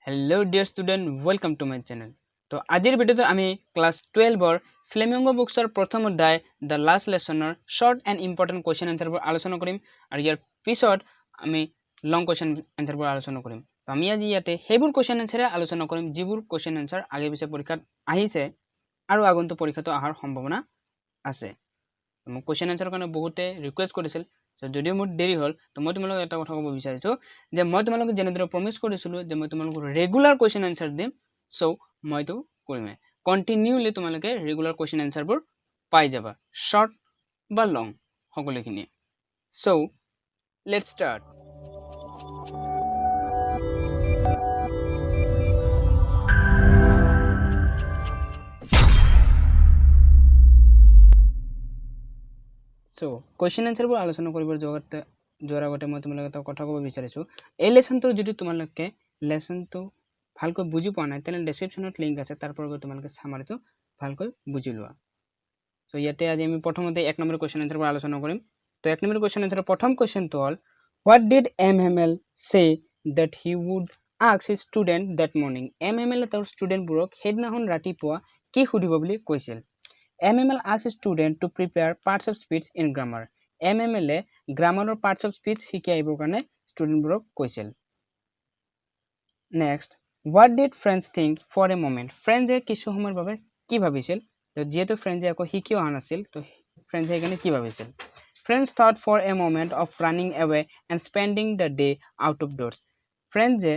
Hello dear student, welcome to my channel. So আজিৰ ভিডিওতে আমি ক্লাস 12 ৰ ফ্লেমিঙ্গো বুকছৰ প্ৰথম অধ্যায় the last লেসনৰ short and important question answer বোৰ আলোচনা কৰিম আৰু ইয়াৰ পিছত আমি long question answer বোৰ আলোচনা কৰিম। তো আমি আজি ইয়াতে হেবোৰ question answer আলোচনা কৰিম যিবোৰ question answer আগে পিছে পৰীক্ষাত আহিছে আৰু আগন্তুক পৰীক্ষাতো আহাৰ সম্ভাৱনা আছে। মোক question answer কাৰণে বহুতে ৰিকুৱেষ্ট কৰিছিল যদিও মোৰ দেৰি হ'ল তো মই তোমালোকক এটা কথা ক'ব বিচাৰিছো যে মই তোমালোকক যেনেদৰে প্ৰমিস কৰিছিলো যে মই তোমালোকক ৰেগুলাৰ কোৱেশ্চন আনসাৰ দিম সো মইতো কৰিমে কন্টিনিউলি তোমালোকে ৰেগুলাৰ কোৱেশ্চন আনসাৰ বোৰ পাই যাবা শৰ্ট বা লং সকলোখিনি so let's start so question answer বোৰ আলোচনা কৰিবৰ যোৱাৰ আগতে মই তোমালোকক এটা কথা ক'ব বিচাৰিছো এই লেসনটো যদি তোমালোকে লেসনটো ভালকৈ বুজি পোৱা নাই তেনে ডেসক্ৰিপচনত লিংক আছে তাৰ পৰা গৈ তোমালোকে সামাৰিটো ভালকৈ বুজি লোৱা সো ইয়াতে আজি আমি প্ৰথমতে এক নম্বৰ কোৱেশ্চন আনসাৰ বোৰ আলোচনা কৰিম তো এক নম্বৰ কোৱেশ্চন আনসাৰৰ প্ৰথম কোৱেশ্চনটো হ'ল what did mml say that he would ask his student that morning mml তেওঁৰ ষ্টুডেন্টবোৰক হেদিনাখন ৰাতিপুৱা কি সুধিব বুলি কৈছিল mml asked student to prepare parts of speech in grammar mml A গ্ৰামাৰৰ parts of speech শিকাইবৰ কাৰণে ষ্টুডেন্টবোৰক কৈছিল next what did friends think for a moment friends এ কিছু সময়ৰ বাবে কি ভাবিছিল তো যেহেতু friends এ আকৌ শিকিও আন আছিল তো friends এ এখানে কি ভাবিছিল friends thought for a moment of running away and spending the day out of doors friends এ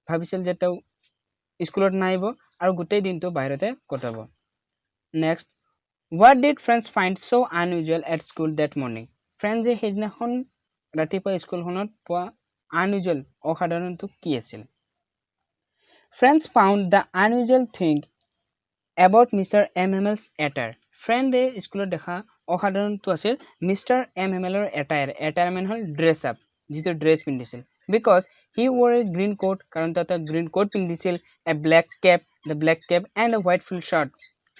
ভাবিছিল যে তেওঁ স্কুলত নাইব আৰু গোটেই দিনটো বাহিৰতে কটাব next what did friends find so unusual at school that morning friends এ হেদিনাখন ৰাতিপুৱা স্কুলখনত পোৱা unusual অসাধাৰণটো কি আছিল friends found the unusual thing about Mr. MML's attire friend এ স্কুলত দেখা অসাধাৰণটো আছিল Mr. MML ৰ attire মানে হল dress up যিটো ড্ৰেছ পিন্ধিছিল because he wore a green coat কাৰণ তেওঁ গ্ৰীণ কোট পিন্ধিছিল a black cap the black cap and a white full shirt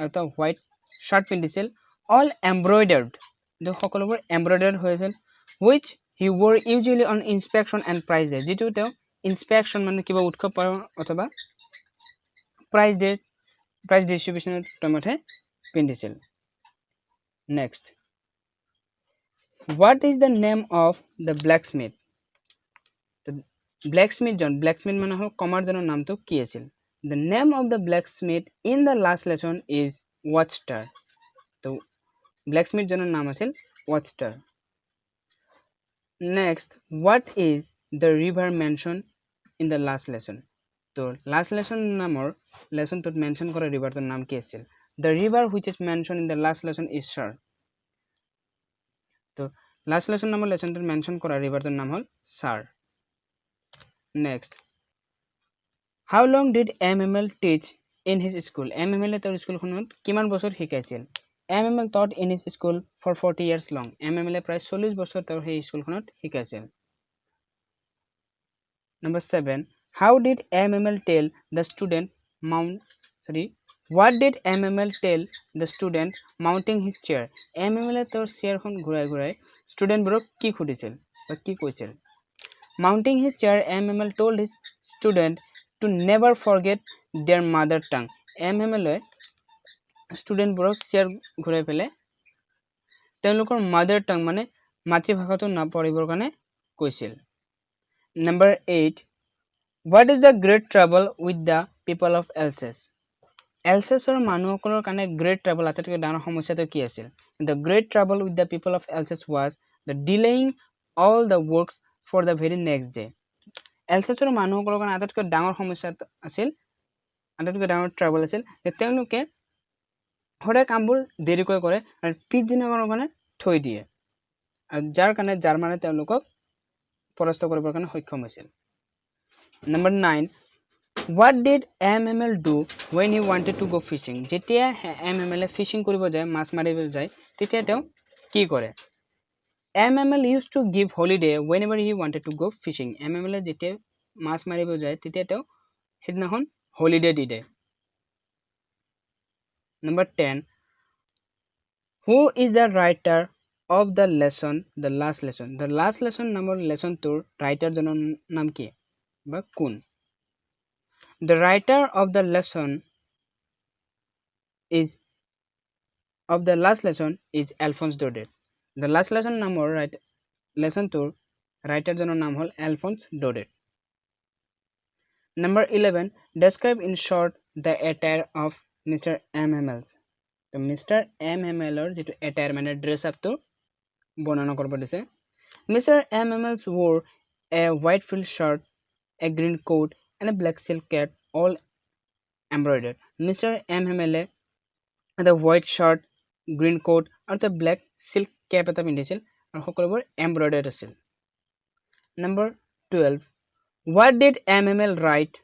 এটা white shirt পিন্ধিছিল all embroidered the সকলোবোৰ embroidered হৈছিল which he wore usually on inspection and prize day যেটো তেওঁ inspection মানে কিবা উৎসৱ অথবা prize distribution টাইমতে পিন্ধিছিল next what is the name of the blacksmith the blacksmith মানে হল কমাৰ জনৰ নামটো কি আছিল the name of the blacksmith in the last lesson is watchstar তো blacksmith জনৰ নাম আছিল watchstar next what is the river mentioned in the last lesson তো last lesson নামৰ লেসনটোত মেনশন কৰা ৰিভাৰটোৰ নাম কি আছিল the river which is mentioned in the last lesson is Sar তো last lesson নামৰ লেসনটোত মেনশন কৰা ৰিভাৰটোৰ নাম হল Sar next how long did mml teach in his school mml তেওঁৰ স্কুলখনত কিমান বছৰ শিকাইছিল mml taught in his school for 40 years long mml প্ৰায় 40 বছৰ তেওঁৰ সেই স্কুলখনত শিকাইছিল number 7 how did mml tell the student what did mml tell the student mounting his chair mml তেওঁৰ চেয়াৰখন ঘূৰাই ষ্টুডেন্ট বোৰক কি খুদিছিল বা কি কৈছিল mounting his chair mml told his student to never forget their mother tongue mml student বোৰক chair ঘূৰাই পেলে তেওঁলোকৰ মাদাৰ টাং মানে মাতৃভাষাটো নাপঢ়িবৰ কাৰণে কৈছিল number 8 what is the great trouble with the people of Alsaceৰ মানুহসকলৰ কাৰণে great trouble আটাইতকৈ ডাঙৰ সমস্যাটো কি আছিল the great trouble with the people of Alsace was the delaying all the works for the very next day Alsaceৰ মানুহসকলৰ কাৰণে আটাইতকৈ ডাঙৰ সমস্যা আছিল আটাইতকৈ ডাঙৰ trouble আছিল যে তেওঁলোকে হৰে কামবোৰ দেৰিকৈ কৰে আৰু পিছদিনাৰ কাৰণে থৈ দিয়ে আৰু যাৰ কাৰণে জাৰ্মানে তেওঁলোকক পৰাস্ত কৰিবৰ কাৰণে সক্ষম হৈছিল number 9 what did mml do when he wanted to go fishing যেতিয়া mml ফিশিং কৰিব যায় মাছ মাৰিব যায় তেতিয়া তেওঁ কি কৰে mml used to give holiday whenever he wanted to go fishing mml যেতিয়া মাছ মাৰিব যায় তেতিয়া তেওঁ হেদিনাখন হলিডে দি দিয়ে number 10 who is the writer of the lesson the last lesson নামৰ লেসনটোৰ ৰাইটাৰ জনৰ নাম কি বা কোন The writer of the lesson is of the last lesson is Alphonse Daudet. The last lesson নামৰ lesson tour writer জনৰ নাম হল Alphonse Daudet. Number 11, describe in short the attire of Mr. MMLs. So Mr. MMLৰ যেটো attire মানে dress up to বৰ্ণনা কৰিব দিছে. Mr. MMLs wore a white frill shirt, a green coat and a black silk cap, all embroidered. Mr. MML the white shirt, green coat আৰু the black silk cap এটা পিন্ধিছিল আৰু সকলোবোৰ embroidered আছিল. Number 12, what did MML write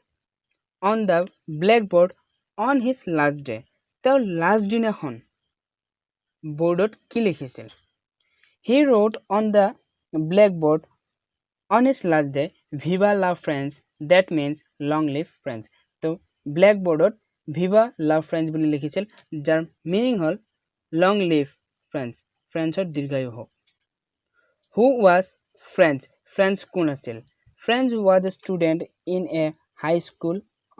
on the blackboard on his last day? তেওঁৰ last দিনাখন boardত কি লিখিছিল? He wrote on the blackboard on his last day, Viva la France, that means long live France. So blackboardত Viva la France বুলি লিখিছিল যাৰ meaning হল long live France, Franceৰ দীৰ্ঘায়ু হোক. Who was France? France কোন আছিল? France was a student in a high school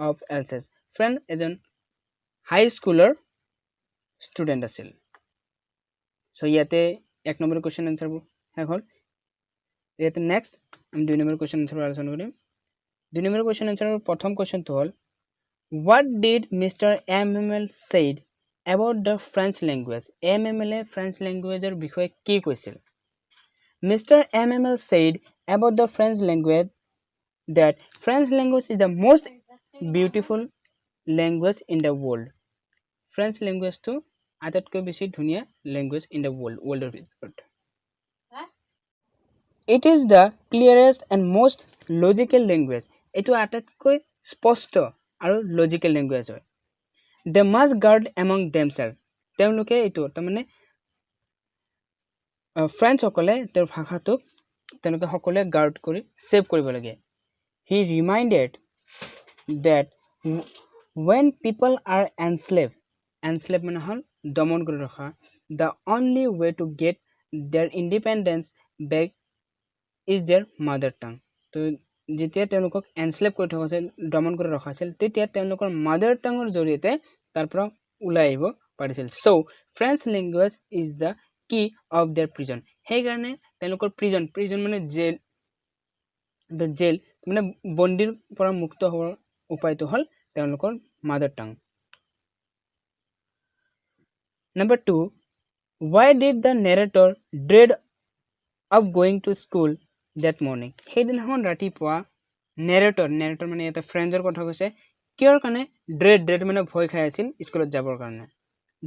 of Alsace. France এজন high schooler student আছিল. So ইয়াতে এক নম্বৰ question answer শেষ হল. ইয়াতে next আমি দুই নম্বৰ question answer আলোচনা কৰিম. দুই নম্বৰ question answer প্ৰথম question টো হল what did Mr. MML said about the French language? MML French language এর বিষয়ে কি কৈছিল? Mr. MML said about the French language that French language is the most beautiful language in the world. French language to আটাইতকৈ বেছি ধুনীয়া language in the world of it. It is the clearest and most logical language. এটো আটাইতকৈ স্পষ্ট আৰু logical language হয়. They must guard among themselves. তেওঁলোকে এটো তাৰমানে ফ্ৰেঞ্চ সকলে তেওঁৰ ভাষাটোক তেওঁলোকে সকলে গাৰ্ড কৰি সেভ কৰিব লাগে. He reminded that when people are enslaved মানে হল দমন কৰি ৰখা, the only way to get their independence back is their mother tongue. তো যেতিয়া তেওঁলোকক এনস্লেভ কৰি থকা আছিল, দমন কৰি ৰখা আছিল, তেতিয়া তেওঁলোকৰ মাদাৰ টাঙৰ জৰিয়তে তাৰ পৰা ওলাই আহিব পাৰিছিল. So French language is the key of their prison. সেই কাৰণে তেওঁলোকৰ prison মানে জেল, the jail মানে বন্দীৰ পৰা মুক্ত হোৱাৰ উপায়টো হল তেওঁলোকৰ মাদাৰ টাং. Number 2, why did the narrator dread of going to school that morning? সেইদিনাখন ৰাতিপুৱা narrator মানে এটা ফ্ৰেঞ্চৰ কথা কৈছে, কিয়ৰ কাৰণে dread মানে ভয় খাই আছিল স্কুলত যাবৰ কাৰণে.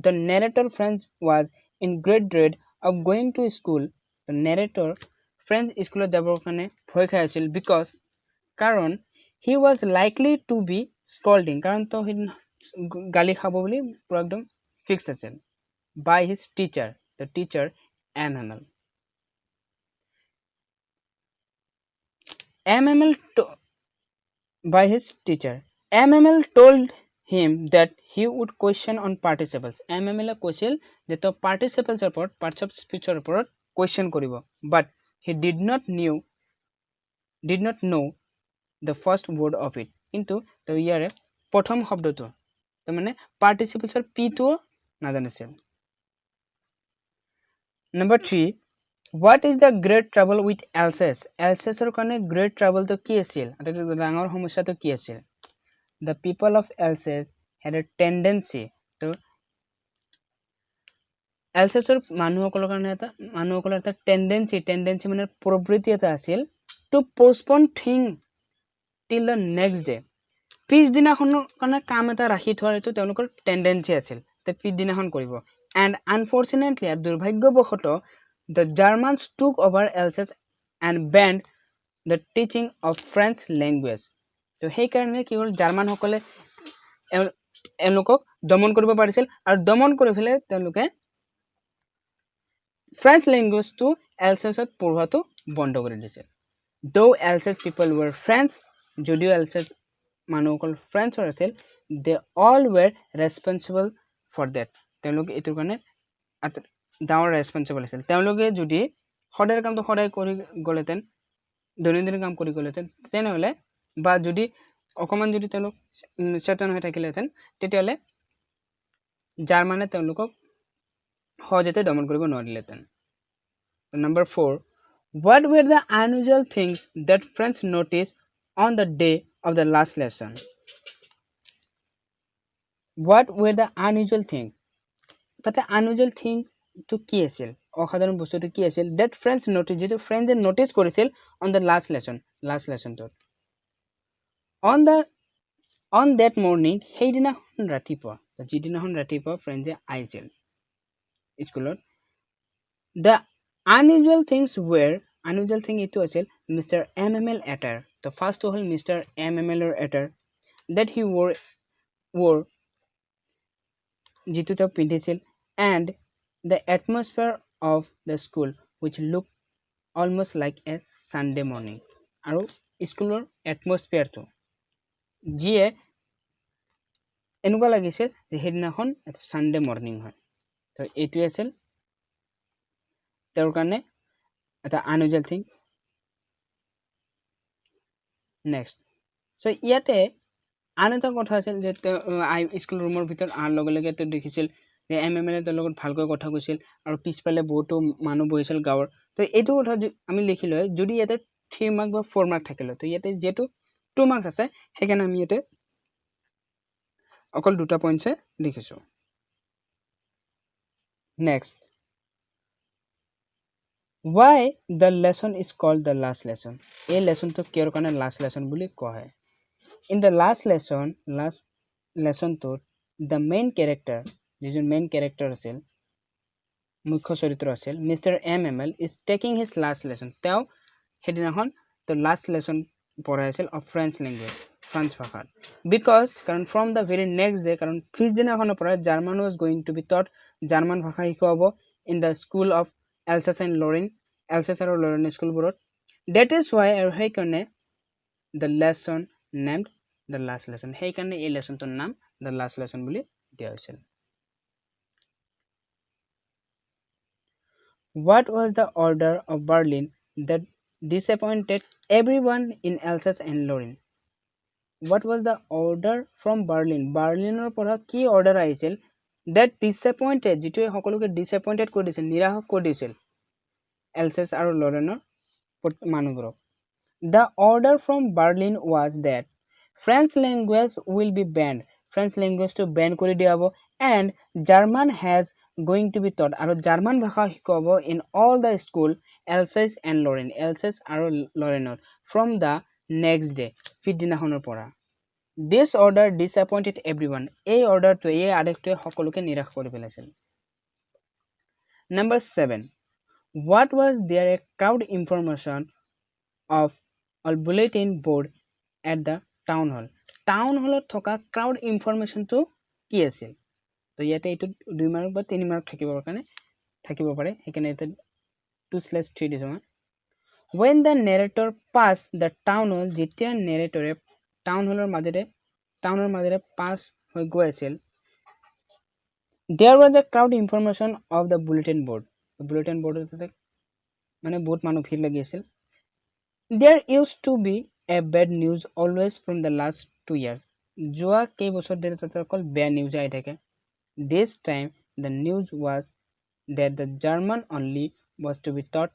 The narrator French was in great dread of going to school. The narrator French স্কুলত যাবৰ কাৰণে ভয় খাই আছিল because কাৰণ he was likely to be scolding, কাৰণ তো গালি খাব বুলি পুৰা একদম ফিক্সড আছিল, by his teacher, the teacher MML. By his teacher MML told him that he would question on participles. MML কৈছিল যে তো participles ওপৰত, parts of speech ওপৰত question কৰিব, but he did not know the first word of it. কিন্তু তো ইয়াৰে প্ৰথম শব্দটো তো মানে participles ৰ p টো নাজানিছিল. Number 3, what is the great trouble with Alsace? Alsace ৰ কাৰণে great trouble তো কি আছিল? আটাইতকৈ ডাঙৰ সমস্যাটো কি আছিল? The people of Alsace had a tendency to Alsace ৰ মানুহসকলৰ কাৰণে এটা tendency মানে প্ৰবৃত্তি এটা আছিল to postpone thing till the next day. পিছদিনাখনৰ কাৰণে কাম এটা ৰাখি থোৱাৰ এইটো তেওঁলোকৰ tendency আছিল, তে পিছদিনাখন কৰিব. And unfortunately, দুৰ্ভাগ্যবশতঃ the Germans took over Alsace and banned the teaching of French language. তো সেই কাৰণে কি হ'ল, জাৰ্মান সকলে এওঁলোকক দমন কৰিব পাৰিছিল আৰু দমন কৰি ফেলে তেওঁলোকে ফ্ৰেঞ্চ ল্যাঙ্গুৱেজটো এলছেছত পঢ়োৱাটো বন্ধ কৰি দিছিল. Though Alsace people were French, যদিও Alsace মানুহসকল ফ্ৰেঞ্চৰ আছিল, they all were responsible for that. তেওঁলোকে এটোৰ কাৰণে ডাঙৰ ৰেসপন্সিবল আছিল. তেওঁলোকে যদি সদায় কামটো সদায় কৰি গলেতেন, দৈনন্দিন কাম কৰি গলেতেন, তেনেহলে বা যদি অকমান যদি তেওঁলোক চেতন হৈ থাকিলেহেঁতেন তেতিয়াহ'লে জাৰ্মানে তেওঁলোকক সহজতে দমন কৰিব নোৱাৰিলেহেঁতেন। Number 4. What were the unusual things that French noticed on the day of the last lesson? What were the unusual things? তাতে unusual thing to কি আছিল? অসাধাৰণ বস্তুটো কি আছিল? That French noticed, যেটো ফ্ৰেঞ্চে notice কৰিছিল on the last lesson টোত। On that morning, সেইদিনাখন ৰাতিপুৱা, যিদিনাখন ৰাতিপুৱা ফ্ৰেঞ্চে আহিছিল স্কুলত, the unusual things were, unusual thing এইটো আছিল Mr. MML attire, the first হ'ল Mr. MML attire that he wore যিটো তেওঁ পিন্ধিছিল, and the atmosphere of the school which looked almost like a Sunday morning, আৰু স্কুলৰ এটমস্ফিয়াৰটো যিয়ে এনেকুৱা লাগিছিল যে সেইদিনাখন এটা সানডে মৰ্নিং হয়। তো এইটোৱে আছিল তেওঁৰ কাৰণে এটা আনউজুৱেল থিং। নেক্সট, চ' ইয়াতে আন এটা কথা আছিল যে স্কুল ৰুমৰ ভিতৰত অহাৰ লগে লগে তেওঁ দেখিছিল যে MML তেওঁৰ লগত ভালকৈ কথা কৈছিল আৰু পিছফালে বহুতো মানুহ বহিছিল গাঁৱৰ। তো এইটো কথা আমি লিখিলো যদি ইয়াতে 3 মাৰ্ক বা 4 মাৰ্ক থাকিলে, তো ইয়াতে যেহেতু 2 মাৰ্কছ আছে সেইকাৰণে আমি ইয়াতে অকল দুটা পইণ্টছে লিখিছো। Next, why the lesson is called the last lesson? এই লেসনটো কিহৰ কাৰণে লাষ্ট লেসন বুলি কোৱা হয়? In the last lesson to the main character, যিজন মেইন কেৰেক্টাৰ আছিল, মুখ্য চৰিত্ৰ আছিল, Mr. MML is taking his last lesson. তেওঁ সেইদিনাখন the last lesson পঢ়াইছিল of French language, France ভাষাত, because কাৰণ from the very next day, কাৰণ পিছদিনাখনৰ পৰা German was going to be taught, German ভাষা শিকোৱা হ'ব in the school of Alsace and Lorraine, Alsace আৰু Lorraine স্কুলবোৰত। That is why আৰু সেইকাৰণে the lesson named the last lesson, সেইকাৰণে এই লেসনটোৰ নাম the last lesson বুলি দিয়া হৈছিল। What was the order of Berlin that disappointed everyone in Alsace and Lorraine? What was the order from Berlin? বাৰ্লিনৰ পৰা কি অৰ্ডাৰ আহিছিল that disappointed, যিটোৱে সকলোকে disappointed কৰি দিছিল, নিৰাশ কৰি দিছিল এলছেছ আৰু লৰেনৰ মানুহবোৰক। The order from Berlin was that French language will be banned, French language to ban কৰি দিয়া হ'ব, and German has going to be taught, আৰু জাৰ্মান ভাষা শিকোৱা হ'ব in all the school Alsace and Lorraine, Alsace আৰু লৰেনত from the next day, পিছদিনাখনৰ পৰা। This order disappointed everyone, এই অৰ্ডাৰটোৱে, এই আদেশটোৱে সকলোকে নিৰাশ কৰি পেলাইছিল। Number 7. What was there a crowd information of a bulletin board at the town hall? Town হলত থকা ক্ৰাউড ইনফৰমেশ্যনটো কি আছিল? তো ইয়াতে এইটো 2 মাৰ্ক বা 3 মাৰ্ক থাকিব পাৰে, সেইকাৰণে ইয়াতে 2/3 দিছো মই। When the narrator passed the town hall, যেতিয়া নেৰেটৰে টাউনৰ মাজেৰে পাছ হৈ গৈ আছিল, there was a crowd information of the bulletin board, bulletin board মানে বহুত মানুহ ভিৰ লাগি আছিল। There used to be a bad news always from the last 2 years, যোৱা কেইবছৰ ধৰি তাতে অকল বেয়া নিউজ আহি থাকে। This time the news was that the German only was to be taught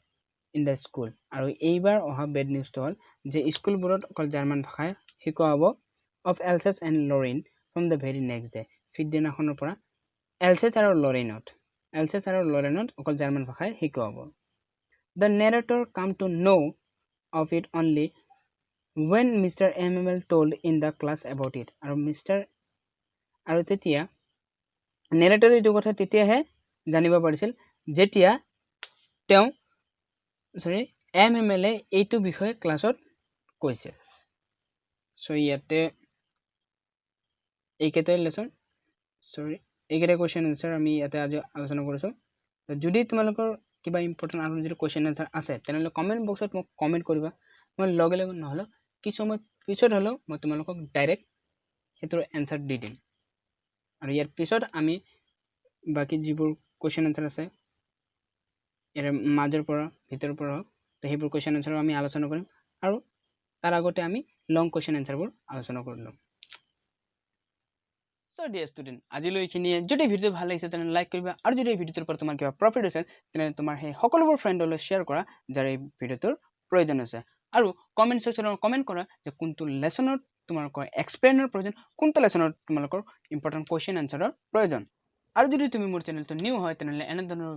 in the school, আৰু এইবাৰ অহা বেড নিউজটো হ'ল যে স্কুলবোৰত অকল জাৰ্মান ভাষাই শিকোৱা হ'ব of Alsace and Lorraine from the very next day, পিছদিনাখনৰ পৰা এলছেছ আৰু লৰেনত অকল জাৰ্মান ভাষাই শিকোৱা হ'ব। The narrator come to know of it only when Mr. MML told in the class about it, আৰু তেতিয়া নেৰেটৰ এইটো কথা তেতিয়াহে জানিব পাৰিছিল যেতিয়া তেওঁ MML এইটো বিষয়ে ক্লাছত কৈছে। সো ইয়াতে এইকেইটাই লেসন, এইকেইটা কোৱেশ্চন আনসাৰ আমি ইয়াতে আজি আলোচনা কৰিছো। যদি তোমালোকৰ কিবা ইম্পৰ্টেণ্ট আৰু যদি কোৱেশ্চন আনসাৰ আছে তেনেহ'লে কমেণ্ট বক্সত মোক কমেণ্ট কৰিবা, মই লগে লগে নহ'লেও কিছু সময় পিছত হ'লেও মই তোমালোকক ডাইৰেক্ট সেইটোৰ এনসাৰ দি দিম। আৰু ইয়াৰ পিছত আমি বাকি যিবোৰ কোৱেশ্চন আনসাৰ আছে ইয়াৰ মাজৰ পৰা ভিতৰৰ পৰা সেইবোৰ কোৱেশ্চন আনসাৰ আমি আলোচনা কৰিম, আৰু তাৰ আগতে আমি লং কুৱেশ্যন এনচাৰবোৰ আলোচনা কৰিলোঁ So dear student, আজিলৈ এইখিনিয়ে যদি ভিডিঅ ভাল লাগিছে তেনে লাইক কৰিবা আৰু যদি এই ভিডিঅটোৰ পৰা তোমাৰ কিবা প্ৰফিট হৈছে তেনে তোমাৰ সেই সকলোবোৰ ফ্ৰেণ্ডলৈ শ্বেয়াৰ কৰা যাৰ এই ভিডিঅটোৰ প্ৰয়োজন আছে আৰু কমেন্ট সেকশনত কমেন্ট কৰা যে কোনটো লেসনত তোমালোকৰ এক্সপ্লেইনৰ প্ৰয়োজন কোনটো লেসনত তোমালোকৰ ইম্পৰ্টেন্ট কোৱেশ্চন আনসাৰৰ প্ৰয়োজন আৰু যদি তুমি মোৰ চেনেলটো নিউ হয় তেনে এনে ধৰণৰ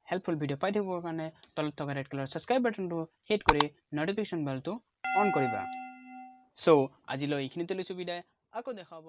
হেল্পফুল ভিডিঅ পাই থাকিবৰ কাৰণে তলত থকা ৰেড কালাৰ সাবস্ক্ৰাইব বাটনটো হিট কৰি নটিফিকেশন বেলটো অন কৰিবা সো আজিলৈ এইখিনিতে লৈছো বিদায় আকৌ দেখাব